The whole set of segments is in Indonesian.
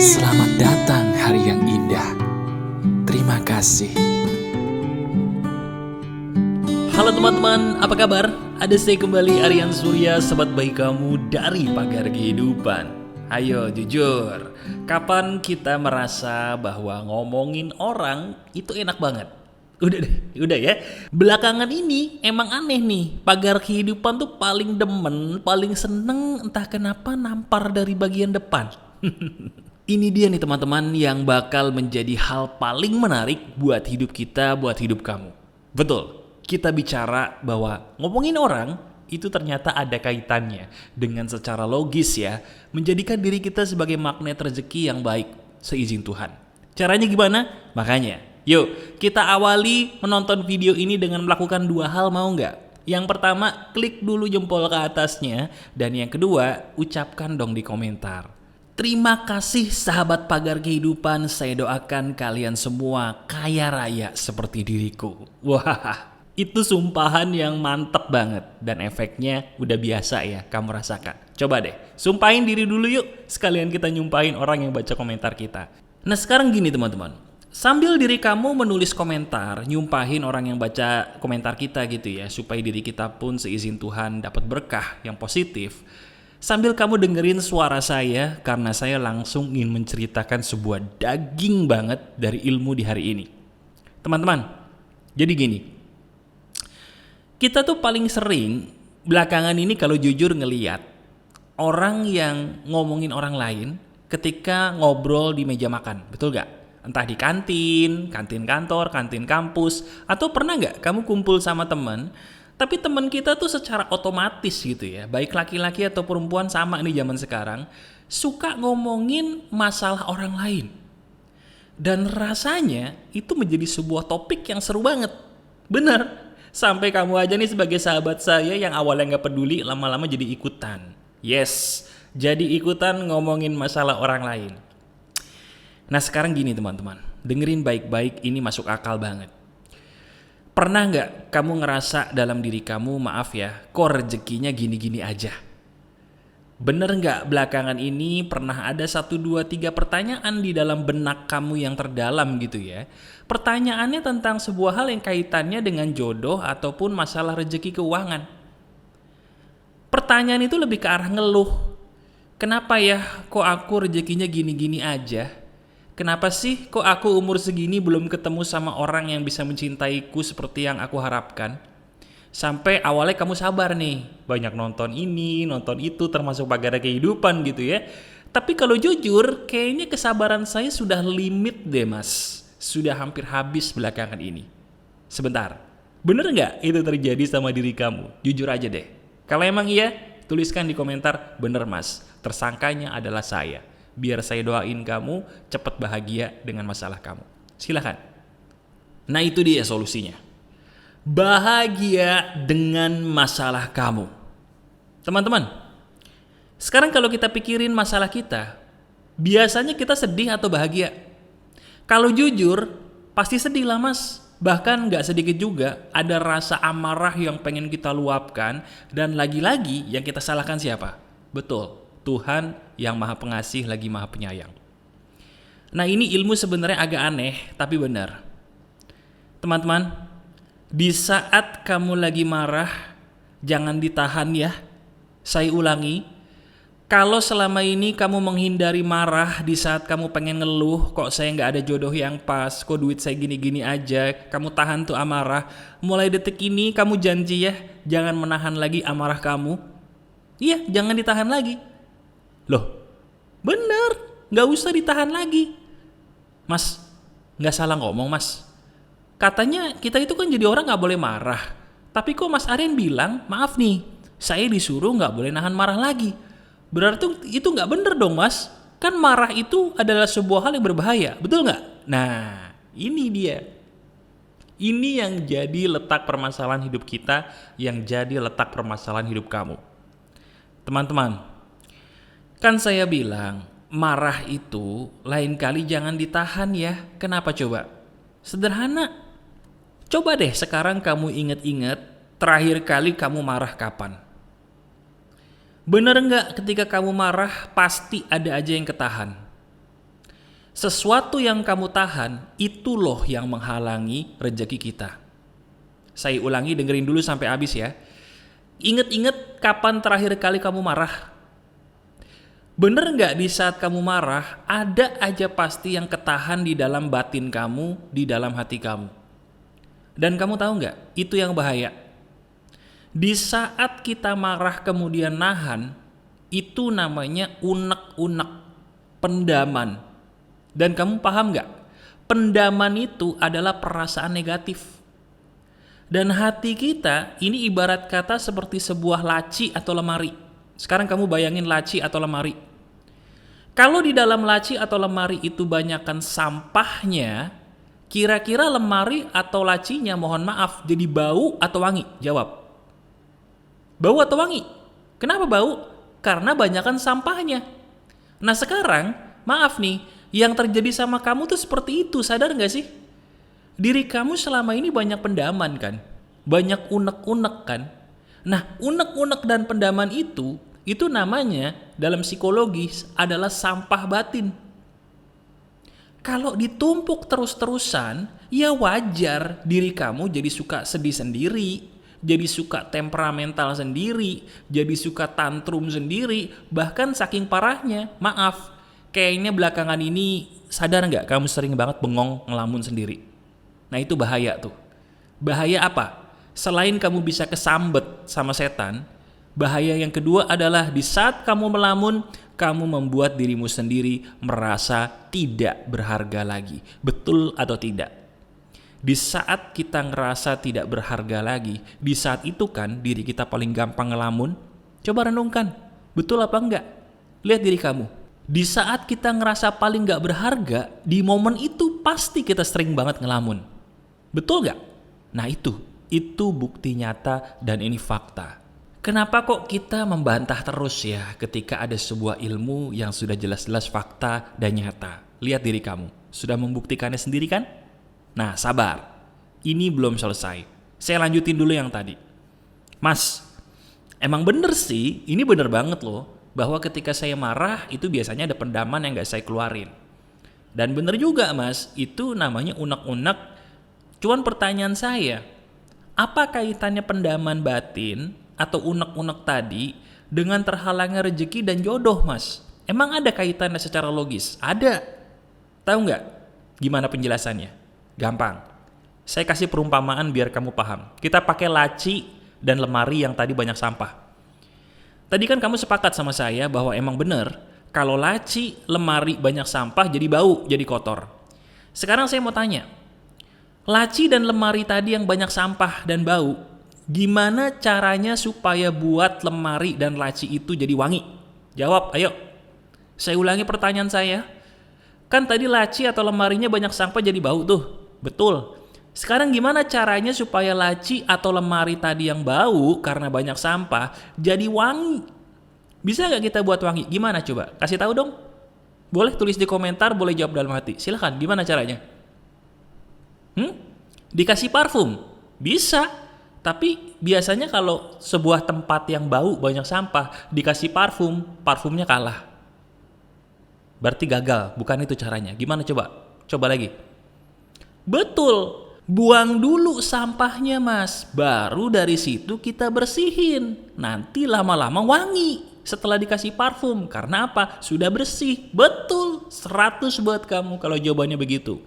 Selamat datang hari yang indah. Terima kasih. Halo teman-teman, apa kabar? Ada saya kembali, Aryan Surya, sahabat baik kamu dari Pagar Kehidupan. Ayo jujur, kapan kita merasa bahwa ngomongin orang itu enak banget? Udah ya. Belakangan ini emang aneh nih, Pagar Kehidupan tuh paling demen, paling seneng entah kenapa nampar dari bagian depan. Ini dia nih teman-teman yang bakal menjadi hal paling menarik buat hidup kita, buat hidup kamu. Betul, kita bicara bahwa ngomongin orang itu ternyata ada kaitannya dengan secara logis ya, menjadikan diri kita sebagai magnet rezeki yang baik seizin Tuhan. Caranya gimana? Makanya, yuk kita awali menonton video ini dengan melakukan dua hal, mau nggak? Yang pertama, klik dulu jempol ke atasnya, dan yang kedua, ucapkan dong di komentar. Terima kasih sahabat Pagar Kehidupan, saya doakan kalian semua kaya raya seperti diriku. Wah, itu sumpahan yang mantep banget dan efeknya udah biasa ya kamu rasakan. Coba deh, sumpahin diri dulu yuk, sekalian kita nyumpahin orang yang baca komentar kita. Nah sekarang gini teman-teman, sambil diri kamu menulis komentar, nyumpahin orang yang baca komentar kita gitu ya, supaya diri kita pun seizin Tuhan dapat berkah yang positif. Sambil kamu dengerin suara saya, karena saya langsung ingin menceritakan sebuah daging banget dari ilmu di hari ini. Teman-teman, jadi gini, kita tuh paling sering belakangan ini kalau jujur ngeliat orang yang ngomongin orang lain ketika ngobrol di meja makan, betul gak? Entah di kantin, kantin kantor, kantin kampus, atau pernah gak kamu kumpul sama temen, tapi teman kita tuh secara otomatis gitu ya, baik laki-laki atau perempuan sama nih zaman sekarang, suka ngomongin masalah orang lain. Dan rasanya itu menjadi sebuah topik yang seru banget. Bener, sampai kamu aja nih sebagai sahabat saya yang awalnya gak peduli, lama-lama jadi ikutan. Yes, jadi ikutan ngomongin masalah orang lain. Nah sekarang gini teman-teman, dengerin baik-baik, ini masuk akal banget. Pernah nggak kamu ngerasa dalam diri kamu, maaf ya, kok rezekinya gini-gini aja? Bener nggak belakangan ini pernah ada 1, 2, 3 pertanyaan di dalam benak kamu yang terdalam gitu ya? Pertanyaannya tentang sebuah hal yang kaitannya dengan jodoh ataupun masalah rezeki keuangan. Pertanyaan itu lebih ke arah ngeluh. Kenapa ya kok aku rezekinya gini-gini aja? Kenapa sih kok aku umur segini belum ketemu sama orang yang bisa mencintaiku seperti yang aku harapkan? Sampai awalnya kamu sabar nih, banyak nonton ini, nonton itu, termasuk Pagar Kehidupan gitu ya. Tapi kalau jujur, kayaknya kesabaran saya sudah limit deh mas. Sudah hampir habis belakangan ini. Sebentar, bener nggak itu terjadi sama diri kamu? Jujur aja deh. Kalau emang iya, tuliskan di komentar, bener mas, tersangkanya adalah saya. Biar saya doain kamu cepat bahagia dengan masalah kamu. Silakan. Nah itu dia solusinya. Bahagia dengan masalah kamu. Teman-teman, sekarang kalau kita pikirin masalah kita, biasanya kita sedih atau bahagia? Kalau jujur, pasti sedih lah mas. Bahkan gak sedikit juga ada rasa amarah yang pengen kita luapkan. Dan lagi-lagi yang kita salahkan siapa? Betul, Tuhan yang maha pengasih lagi maha penyayang. Nah ini ilmu sebenarnya agak aneh, tapi benar. Teman-teman, di saat kamu lagi marah, jangan ditahan ya. Saya ulangi, kalau selama ini kamu menghindari marah di saat kamu pengen ngeluh, kok saya nggak ada jodoh yang pas, kok duit saya gini-gini aja, kamu tahan tuh amarah. Mulai detik ini kamu janji ya, jangan menahan lagi amarah kamu. Iya, jangan ditahan lagi. Loh, bener, gak usah ditahan lagi. Mas, gak salah ngomong mas. Katanya kita itu kan jadi orang gak boleh marah. Tapi kok mas Aryan bilang, maaf nih, saya disuruh gak boleh nahan marah lagi. Berarti itu gak bener dong mas. Kan marah itu adalah sebuah hal yang berbahaya, betul gak? Nah, ini dia. Ini yang jadi letak permasalahan hidup kita, yang jadi letak permasalahan hidup kamu. Teman-teman, kan saya bilang, marah itu lain kali jangan ditahan ya. Kenapa coba? Sederhana. Coba deh sekarang kamu inget-inget terakhir kali kamu marah kapan? Bener nggak ketika kamu marah pasti ada aja yang ketahan? Sesuatu yang kamu tahan, itu loh yang menghalangi rezeki kita. Saya ulangi, dengerin dulu sampai habis ya. Ingat-ingat kapan terakhir kali kamu marah? Bener nggak di saat kamu marah, ada aja pasti yang ketahan di dalam batin kamu, di dalam hati kamu. Dan kamu tahu nggak, itu yang bahaya. Di saat kita marah kemudian nahan, itu namanya unek-unek, pendaman. Dan kamu paham nggak? Pendaman itu adalah perasaan negatif. Dan hati kita ini ibarat kata seperti sebuah laci atau lemari. Sekarang kamu bayangin laci atau lemari. Kalau di dalam laci atau lemari itu banyakkan sampahnya, kira-kira lemari atau lacinya, mohon maaf, jadi bau atau wangi? Jawab. Bau atau wangi? Kenapa bau? Karena banyakkan sampahnya. Nah sekarang, maaf nih, yang terjadi sama kamu tuh seperti itu, sadar gak sih? Diri kamu selama ini banyak pendaman kan? Banyak unek-unek kan? Nah, unek-unek dan pendaman itu namanya dalam psikologis adalah sampah batin. Kalau ditumpuk terus-terusan, ya wajar diri kamu jadi suka sedih sendiri, jadi suka temperamental sendiri, jadi suka tantrum sendiri, bahkan saking parahnya, maaf, kayaknya belakangan ini sadar nggak kamu sering banget bengong ngelamun sendiri. Nah itu bahaya tuh. Bahaya apa? Selain kamu bisa kesambet sama setan, bahaya yang kedua adalah di saat kamu melamun, kamu membuat dirimu sendiri merasa tidak berharga lagi. Betul atau tidak? Di saat kita ngerasa tidak berharga lagi, di saat itu kan diri kita paling gampang ngelamun. Coba renungkan, betul apa enggak? Lihat diri kamu. Di saat kita ngerasa paling gak berharga, di momen itu pasti kita sering banget ngelamun. Betul gak? Nah itu bukti nyata dan ini fakta. Kenapa kok kita membantah terus ya ketika ada sebuah ilmu yang sudah jelas-jelas fakta dan nyata? Lihat diri kamu, sudah membuktikannya sendiri kan? Nah sabar, ini belum selesai. Saya lanjutin dulu yang tadi. Mas, emang bener sih, ini bener banget loh, bahwa ketika saya marah itu biasanya ada pendaman yang gak saya keluarin. Dan bener juga mas, itu namanya unek-unek. Cuman pertanyaan saya, apa kaitannya pendaman batin atau unek-unek tadi dengan terhalangnya rezeki dan jodoh mas? Emang ada kaitannya secara logis? Ada. Tahu gak gimana penjelasannya? Gampang. Saya kasih perumpamaan biar kamu paham. Kita pakai laci dan lemari yang tadi banyak sampah. Tadi kan kamu sepakat sama saya bahwa emang benar kalau laci, lemari banyak sampah jadi bau, jadi kotor. Sekarang saya mau tanya, laci dan lemari tadi yang banyak sampah dan bau, gimana caranya supaya buat lemari dan laci itu jadi wangi? Jawab, ayo. Saya ulangi pertanyaan saya. Kan tadi laci atau lemarinya banyak sampah jadi bau tuh. Betul. Sekarang gimana caranya supaya laci atau lemari tadi yang bau karena banyak sampah jadi wangi? Bisa gak kita buat wangi? Gimana coba? Kasih tahu dong. Boleh tulis di komentar, boleh jawab dalam hati. Silahkan, gimana caranya? Dikasih parfum? Bisa. Tapi biasanya kalau sebuah tempat yang bau banyak sampah dikasih parfum, parfumnya kalah. Berarti gagal, bukan itu caranya. Gimana coba? Coba lagi. Betul. Buang dulu sampahnya mas, baru dari situ kita bersihin. Nanti lama-lama wangi setelah dikasih parfum. Karena apa? Sudah bersih. Betul, 100 buat kamu kalau jawabannya begitu.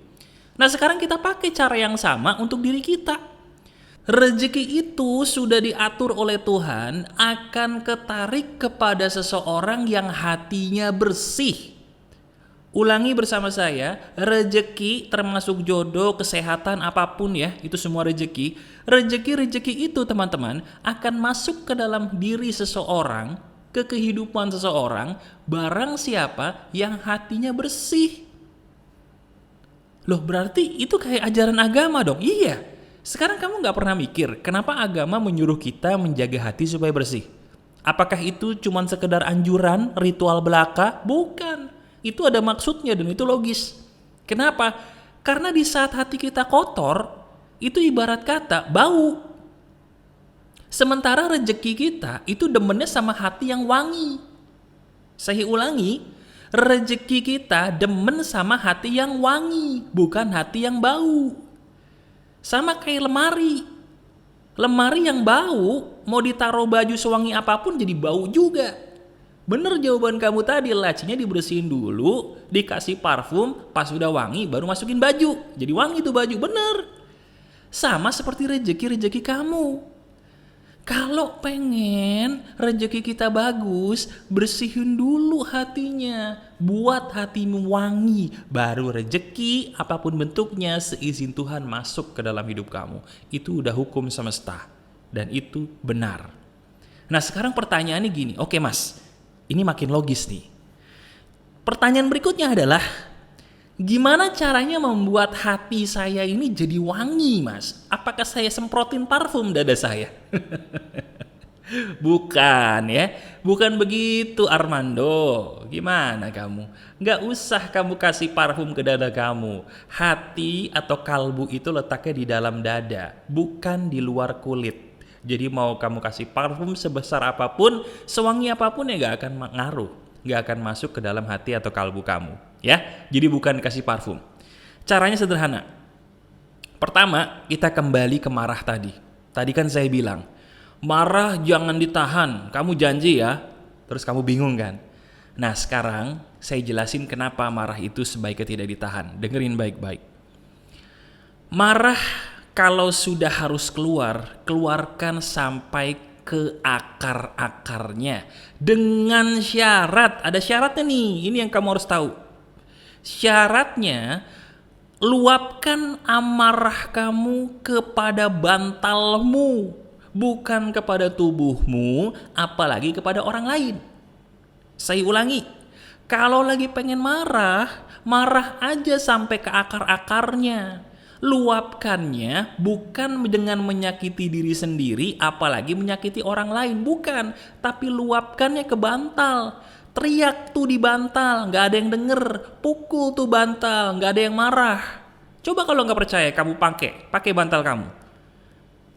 Nah sekarang kita pakai cara yang sama untuk diri kita. Rezeki itu sudah diatur oleh Tuhan akan ketarik kepada seseorang yang hatinya bersih. Ulangi bersama saya, rezeki termasuk jodoh, kesehatan, apapun ya, itu semua rezeki. Rezeki itu teman-teman akan masuk ke dalam diri seseorang, ke kehidupan seseorang, barang siapa yang hatinya bersih. Loh berarti itu kayak ajaran agama dong? Iya. Sekarang kamu gak pernah mikir, kenapa agama menyuruh kita menjaga hati supaya bersih? Apakah itu cuma sekedar anjuran, ritual belaka? Bukan. Itu ada maksudnya dan itu logis. Kenapa? Karena di saat hati kita kotor, itu ibarat kata bau. Sementara rezeki kita itu demennya sama hati yang wangi. Saya ulangi, Rezeki kita demen sama hati yang wangi, bukan hati yang bau. Sama kayak lemari. Lemari yang bau, mau ditaruh baju sewangi apapun jadi bau juga. Bener jawaban kamu tadi, lacinya dibersihin dulu, dikasih parfum, pas udah wangi baru masukin baju. Jadi wangi tuh baju, bener. Sama seperti rezeki-rezeki kamu. Kalau pengen rezeki kita bagus, bersihin dulu hatinya. Buat hatimu wangi, baru rezeki apapun bentuknya seizin Tuhan masuk ke dalam hidup kamu. Itu udah hukum semesta. Dan itu benar. Nah sekarang pertanyaannya gini, oke mas, ini makin logis nih. Pertanyaan berikutnya adalah, gimana caranya membuat hati saya ini jadi wangi mas? Apakah saya semprotin parfum dada saya? Bukan ya, bukan begitu Armando. Gimana kamu? Gak usah kamu kasih parfum ke dada kamu. Hati atau kalbu itu letaknya di dalam dada, bukan di luar kulit. Jadi mau kamu kasih parfum sebesar apapun, sewangi apapun ya gak akan ngaruh, gak akan masuk ke dalam hati atau kalbu kamu. Ya, jadi bukan kasih parfum. Caranya sederhana. Pertama, kita kembali ke marah tadi. Tadi kan saya bilang, marah jangan ditahan, kamu janji ya. Terus kamu bingung kan? Nah sekarang saya jelasin kenapa marah itu sebaiknya tidak ditahan. Dengerin baik-baik. Marah kalau sudah harus keluar, keluarkan sampai ke akar-akarnya. Dengan syarat, ada syaratnya nih, ini yang kamu harus tahu. Syaratnya, luapkan amarah kamu kepada bantalmu, bukan kepada tubuhmu, apalagi kepada orang lain. Saya ulangi, kalau lagi pengen marah, marah aja sampai ke akar-akarnya. Luapkannya bukan dengan menyakiti diri sendiri, apalagi menyakiti orang lain, bukan. Tapi luapkannya ke bantal. Teriak tuh di bantal, gak ada yang denger. Pukul tuh bantal, gak ada yang marah. Coba kalau gak percaya, kamu pakai bantal kamu.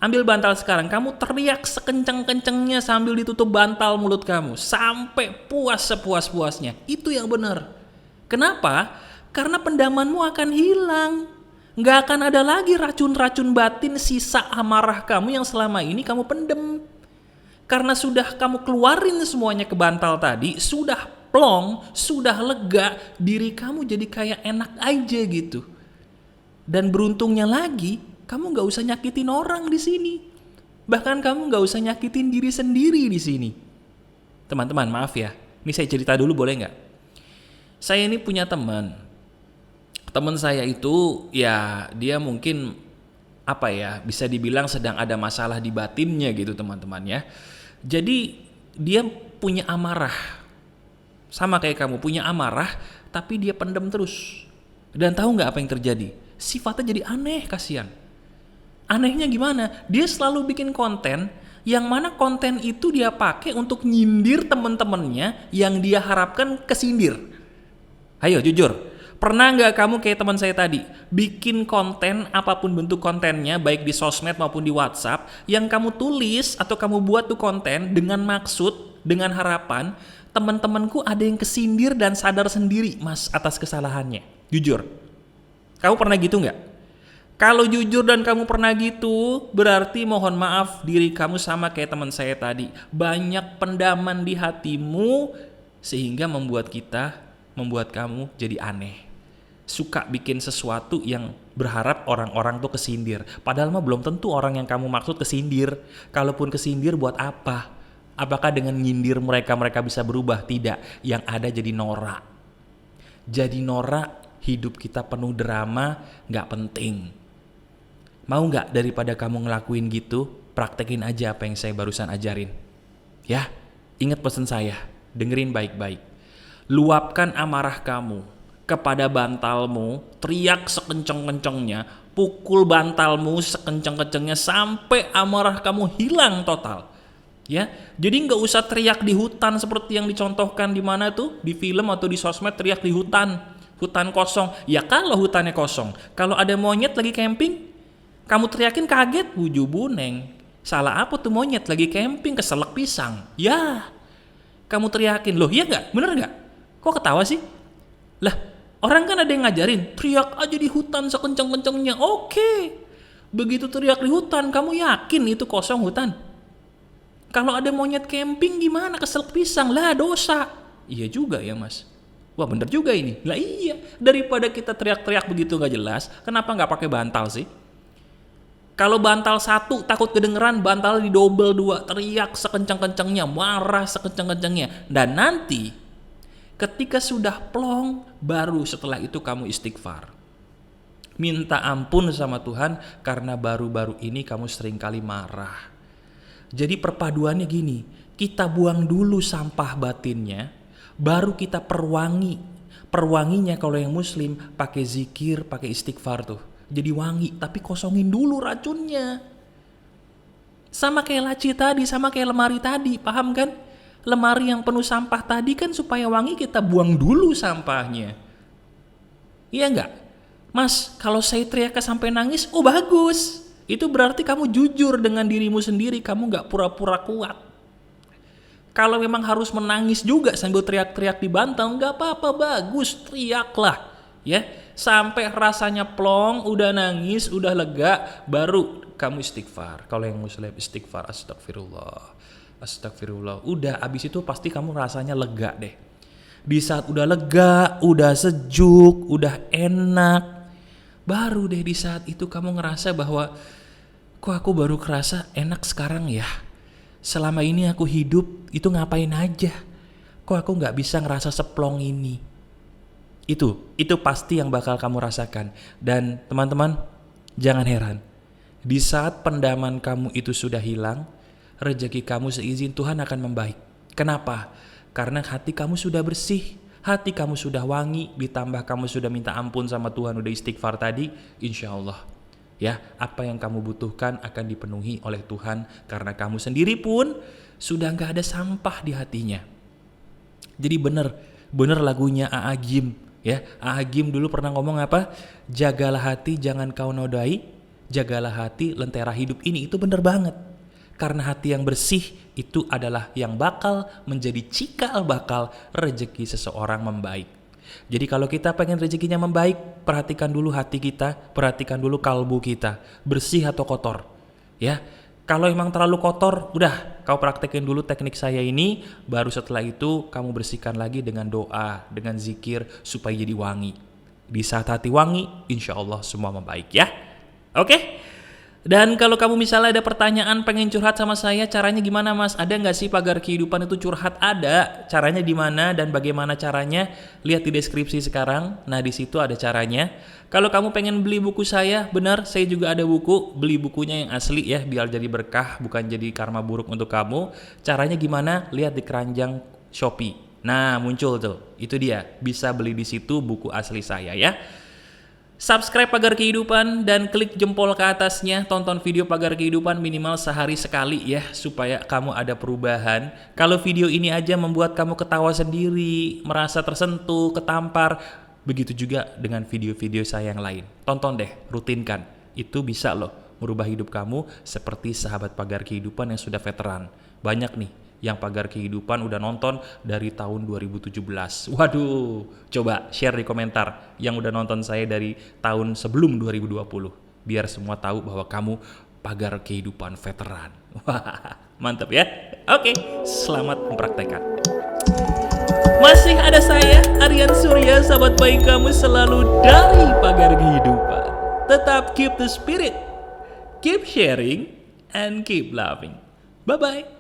Ambil bantal sekarang, kamu teriak sekencang-kencangnya sambil ditutup bantal mulut kamu. Sampai puas sepuas-puasnya. Itu yang benar. Kenapa? Karena pendamanmu akan hilang. Gak akan ada lagi racun-racun batin sisa amarah kamu yang selama ini kamu pendem. Karena sudah kamu keluarin semuanya ke bantal tadi, sudah plong, sudah lega, diri kamu jadi kayak enak aja gitu. Dan beruntungnya lagi, kamu gak usah nyakitin orang di sini. Bahkan kamu gak usah nyakitin diri sendiri di sini. Teman-teman, maaf ya. Ini saya cerita dulu boleh gak? Saya ini punya teman. Teman saya itu ya dia mungkin bisa dibilang sedang ada masalah di batinnya gitu teman-teman ya. Jadi dia punya amarah. Sama kayak kamu punya amarah, tapi dia pendem terus. Dan tahu gak apa yang terjadi? Sifatnya jadi aneh, kasihan. Anehnya gimana? Dia selalu bikin konten yang mana konten itu dia pakai untuk nyindir teman-temannya yang dia harapkan kesindir. Ayo jujur, pernah nggak kamu kayak teman saya tadi bikin konten apapun bentuk kontennya, baik di sosmed maupun di WhatsApp, yang kamu tulis atau kamu buat tuh konten dengan maksud, dengan harapan teman-temanku ada yang kesindir dan sadar sendiri mas atas kesalahannya. Jujur, kamu pernah gitu nggak? Kalau jujur dan kamu pernah gitu, berarti mohon maaf diri kamu sama kayak teman saya tadi. Banyak pendaman di hatimu sehingga membuat kamu jadi aneh. Suka bikin sesuatu yang berharap orang-orang tuh kesindir. Padahal mah belum tentu orang yang kamu maksud kesindir. Kalaupun kesindir buat apa? Apakah dengan nyindir mereka bisa berubah? Tidak. Yang ada jadi norak. Jadi norak, hidup kita penuh drama, gak penting. Mau gak daripada kamu ngelakuin gitu, praktekin aja apa yang saya barusan ajarin. Ya, ingat pesan saya, dengerin baik-baik. Luapkan amarah kamu kepada bantalmu, teriak sekenceng-kencengnya, pukul bantalmu sekenceng-kencengnya sampai amarah kamu hilang total. Ya, jadi nggak usah teriak di hutan seperti yang dicontohkan di mana tuh, di film atau di sosmed, teriak di hutan kosong. Ya kalau hutannya kosong, kalau ada monyet lagi camping, kamu teriakin kaget, wujuh buneng. Salah apa tuh monyet lagi camping keselak pisang? Ya, kamu teriakin, loh ya nggak, bener nggak? Kok Kok ketawa sih? Lah, orang kan ada yang ngajarin, teriak aja di hutan sekencang-kencangnya. Oke. Begitu teriak di hutan, kamu yakin itu kosong hutan? Kalau ada monyet camping gimana? Keselak pisang. Lah, dosa. Iya juga ya, Mas. Wah, bener juga ini. Lah iya, daripada kita teriak-teriak begitu gak jelas, kenapa gak pakai bantal sih? Kalau bantal satu takut kedengeran, bantal didobel 2, teriak sekencang-kencangnya, marah sekencang-kencangnya. Dan nanti ketika sudah plong, baru setelah itu kamu istighfar. Minta ampun sama Tuhan karena baru-baru ini kamu seringkali marah. Jadi perpaduannya gini, kita buang dulu sampah batinnya, baru kita perwangi. Perwanginya kalau yang muslim pakai zikir, pakai istighfar tuh. Jadi wangi, tapi kosongin dulu racunnya. Sama kayak laci tadi, sama kayak lemari tadi, paham kan? Lemari yang penuh sampah tadi kan supaya wangi kita buang dulu sampahnya. Iya enggak? Mas, kalau saya teriak sampai nangis, oh bagus. Itu berarti kamu jujur dengan dirimu sendiri, kamu enggak pura-pura kuat. Kalau memang harus menangis juga sambil teriak-teriak di bantal, enggak apa-apa, bagus, teriaklah. Ya, sampai rasanya plong, udah nangis, udah lega, baru kamu istighfar. Kalau yang muslim istighfar, astagfirullah, astagfirullah. Udah, abis itu pasti kamu rasanya lega deh. Di saat udah lega, udah sejuk, udah enak, baru deh di saat itu kamu ngerasa bahwa kok aku baru kerasa enak sekarang ya. Selama ini aku hidup itu ngapain aja? Kok aku gak bisa ngerasa seplong ini? Itu pasti yang bakal kamu rasakan. Dan teman-teman, jangan heran. Di saat pendaman kamu itu sudah hilang, rezeki kamu seizin Tuhan akan membaik. Kenapa? Karena hati kamu sudah bersih, hati kamu sudah wangi, ditambah kamu sudah minta ampun sama Tuhan, udah istighfar tadi, insya Allah. Ya, apa yang kamu butuhkan akan dipenuhi oleh Tuhan karena kamu sendiri pun sudah gak ada sampah di hatinya. Jadi bener lagunya A.A. Gym. Ya, A.A. Gym dulu pernah ngomong apa? Jagalah hati jangan kau nodai, jagalah hati lentera hidup ini. Itu bener banget. Karena hati yang bersih itu adalah yang bakal menjadi cikal bakal rezeki seseorang membaik. Jadi kalau kita pengen rezekinya membaik, perhatikan dulu hati kita, perhatikan dulu kalbu kita, bersih atau kotor. Ya, kalau emang terlalu kotor, udah kau praktekin dulu teknik saya ini, baru setelah itu kamu bersihkan lagi dengan doa, dengan zikir supaya jadi wangi. Di saat hati wangi, insya Allah semua membaik ya. Oke? Dan kalau kamu misalnya ada pertanyaan pengen curhat sama saya, caranya gimana Mas? Ada nggak sih Pagar Kehidupan itu curhat? Ada. Caranya di mana dan bagaimana caranya? Lihat di deskripsi sekarang. Nah di situ ada caranya. Kalau kamu pengen beli buku saya, benar saya juga ada buku. Beli bukunya yang asli ya, biar jadi berkah, bukan jadi karma buruk untuk kamu. Caranya gimana? Lihat di keranjang Shopee. Nah muncul tuh, itu dia. Bisa beli di situ buku asli saya ya. Subscribe Pagar Kehidupan dan klik jempol ke atasnya. Tonton video Pagar Kehidupan minimal sehari sekali ya, supaya kamu ada perubahan. Kalau video ini aja membuat kamu ketawa sendiri, merasa tersentuh, ketampar, begitu juga dengan video-video saya yang lain. Tonton deh, rutinkan. Itu bisa loh merubah hidup kamu seperti sahabat Pagar Kehidupan yang sudah veteran. Banyak nih yang Pagar Kehidupan udah nonton dari tahun 2017. Waduh, coba share di komentar yang udah nonton saya dari tahun sebelum 2020. Biar semua tahu bahwa kamu Pagar Kehidupan veteran. Wah, mantap ya. Oke, selamat mempraktekkan. Masih ada saya, Aryan Surya, sahabat baik kamu selalu dari Pagar Kehidupan. Tetap keep the spirit, keep sharing, and keep loving. Bye-bye.